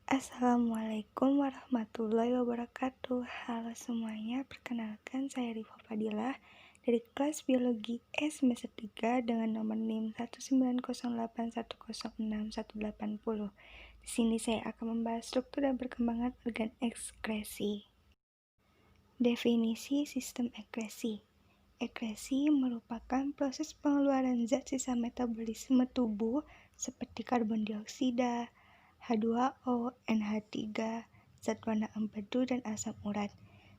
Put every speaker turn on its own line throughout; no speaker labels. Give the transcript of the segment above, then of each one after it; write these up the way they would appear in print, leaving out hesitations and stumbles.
Assalamualaikum warahmatullahi wabarakatuh. Halo semuanya, perkenalkan saya Rifa Fadilah dari kelas Biologi S semester 3 dengan nomor NIM 19081061180. Di sini saya akan membahas struktur dan perkembangan organ ekskresi. Definisi sistem ekskresi. Ekskresi merupakan proses pengeluaran zat sisa metabolisme tubuh seperti karbon dioksida, H2O, NH3, zat warna empedu, dan asam urat.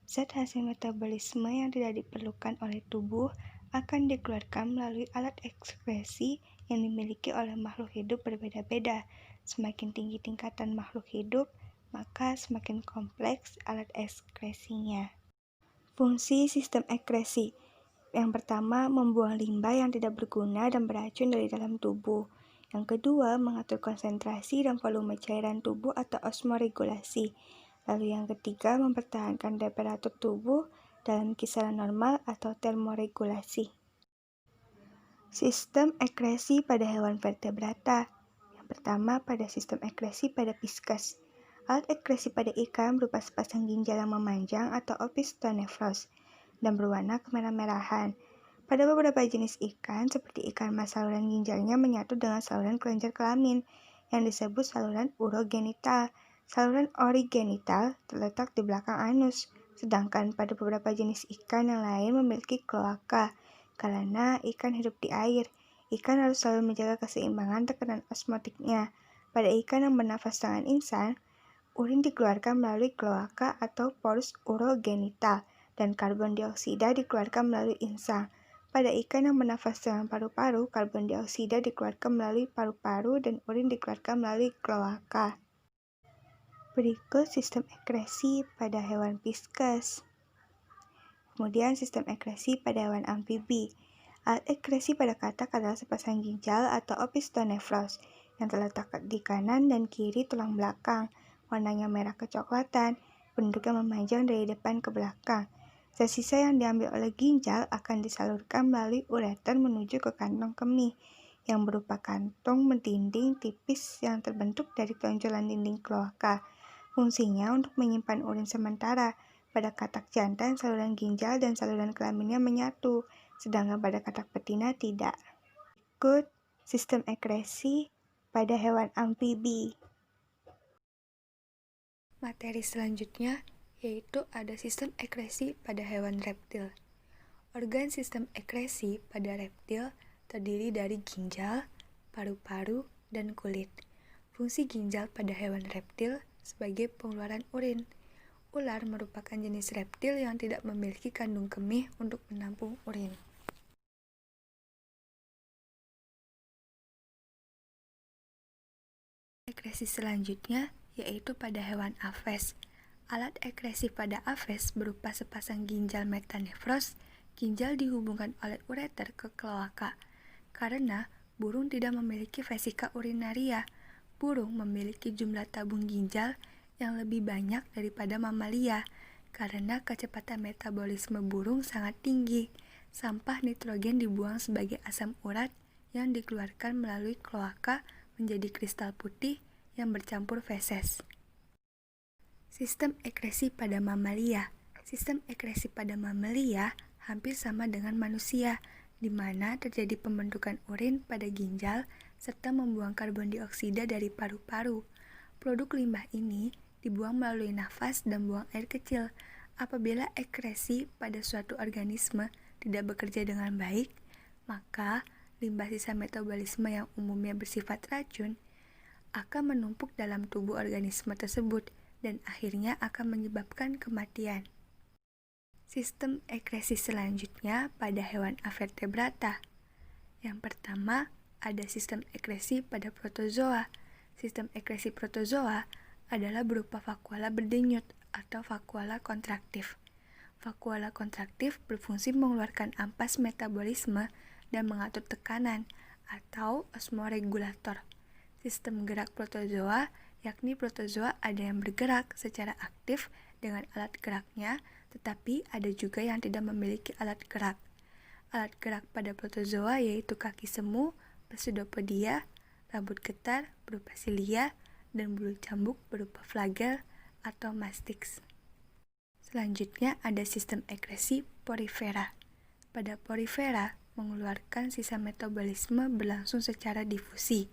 Zat hasil metabolisme yang tidak diperlukan oleh tubuh akan dikeluarkan melalui alat ekskresi yang dimiliki oleh makhluk hidup berbeda-beda. Semakin tinggi tingkatan makhluk hidup, maka semakin kompleks alat ekskresinya. Fungsi sistem ekskresi. Yang pertama, membuang limbah yang tidak berguna dan beracun dari dalam tubuh. Yang kedua, mengatur konsentrasi dan volume cairan tubuh atau osmoregulasi. Lalu yang ketiga, mempertahankan temperatur tubuh dalam kisaran normal atau termoregulasi. Sistem ekskresi pada hewan vertebrata. Yang pertama, pada sistem ekskresi pada pisces. Alat ekskresi pada ikan berupa sepasang ginjal yang memanjang atau opistonefros dan berwarna kemerah-merahan. Pada beberapa jenis ikan, seperti ikan mas, saluran ginjalnya menyatu dengan saluran kelenjar kelamin yang disebut saluran urogenital. Saluran origenital terletak di belakang anus, sedangkan pada beberapa jenis ikan yang lain memiliki kloaka. Karena ikan hidup di air, ikan harus selalu menjaga keseimbangan tekanan osmotiknya. Pada ikan yang bernafas dengan insan, urin dikeluarkan melalui kloaka atau porus urogenital, dan karbon dioksida dikeluarkan melalui insang. Pada ikan yang bernafas dengan paru-paru, karbon dioksida dikeluarkan melalui paru-paru dan urin dikeluarkan melalui kloaka. Berikut sistem ekskresi pada hewan pisces. Kemudian sistem ekskresi pada hewan amfibi. Alat ekskresi pada katak adalah sepasang ginjal atau opistonefros yang terletak di kanan dan kiri tulang belakang. Warnanya merah kecoklatan, bentuknya memanjang dari depan ke belakang. Zat sisa yang diambil oleh ginjal akan disalurkan melalui ureter menuju ke kantong kemih, yang berupa kantong dinding tipis yang terbentuk dari tonjolan dinding kloaka. Fungsinya untuk menyimpan urin sementara. Pada katak jantan, saluran ginjal dan saluran kelaminnya menyatu, sedangkan pada katak betina tidak. Berikut sistem ekskresi pada hewan amfibi. Materi selanjutnya yaitu ada sistem ekskresi pada hewan reptil. Organ sistem ekskresi pada reptil terdiri dari ginjal, paru-paru, dan kulit. Fungsi ginjal pada hewan reptil sebagai pengeluaran urin. Ular merupakan jenis reptil yang tidak memiliki kandung kemih untuk menampung urin. Ekskresi selanjutnya yaitu pada hewan aves. Alat ekskresi pada aves berupa sepasang ginjal metanefros. Ginjal dihubungkan oleh ureter ke kloaka. Karena burung tidak memiliki vesika urinaria, burung memiliki jumlah tabung ginjal yang lebih banyak daripada mamalia. Karena kecepatan metabolisme burung sangat tinggi, sampah nitrogen dibuang sebagai asam urat yang dikeluarkan melalui kloaka menjadi kristal putih yang bercampur feses. Sistem ekskresi pada mamalia. Sistem ekskresi pada mamalia hampir sama dengan manusia, di mana terjadi pembentukan urin pada ginjal serta membuang karbon dioksida dari paru-paru. Produk limbah ini dibuang melalui nafas dan buang air kecil. Apabila ekskresi pada suatu organisme tidak bekerja dengan baik, maka limbah sisa metabolisme yang umumnya bersifat racun akan menumpuk dalam tubuh organisme tersebut dan akhirnya akan menyebabkan kematian. Sistem ekskresi selanjutnya pada hewan avertebrata. Yang pertama, ada sistem ekskresi pada protozoa. Sistem ekskresi protozoa adalah berupa vakuola berdenyut atau vakuola kontraktif. Vakuola kontraktif berfungsi mengeluarkan ampas metabolisme dan mengatur tekanan atau osmoregulator. Sistem gerak protozoa, yakni protozoa ada yang bergerak secara aktif dengan alat geraknya, tetapi ada juga yang tidak memiliki alat gerak. Alat gerak pada protozoa yaitu kaki semu, pseudopodia, rambut getar berupa silia, dan bulu cambuk berupa flagel atau mastix. Selanjutnya ada sistem ekresi porifera. Pada porifera, mengeluarkan sisa metabolisme berlangsung secara difusi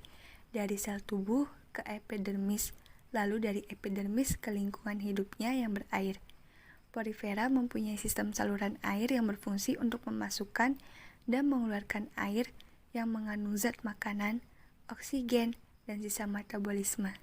dari sel tubuh ke epidermis, lalu dari epidermis ke lingkungan hidupnya yang berair. Porifera mempunyai sistem saluran air yang berfungsi untuk memasukkan dan mengeluarkan air yang mengandung zat makanan, oksigen, dan sisa metabolisme.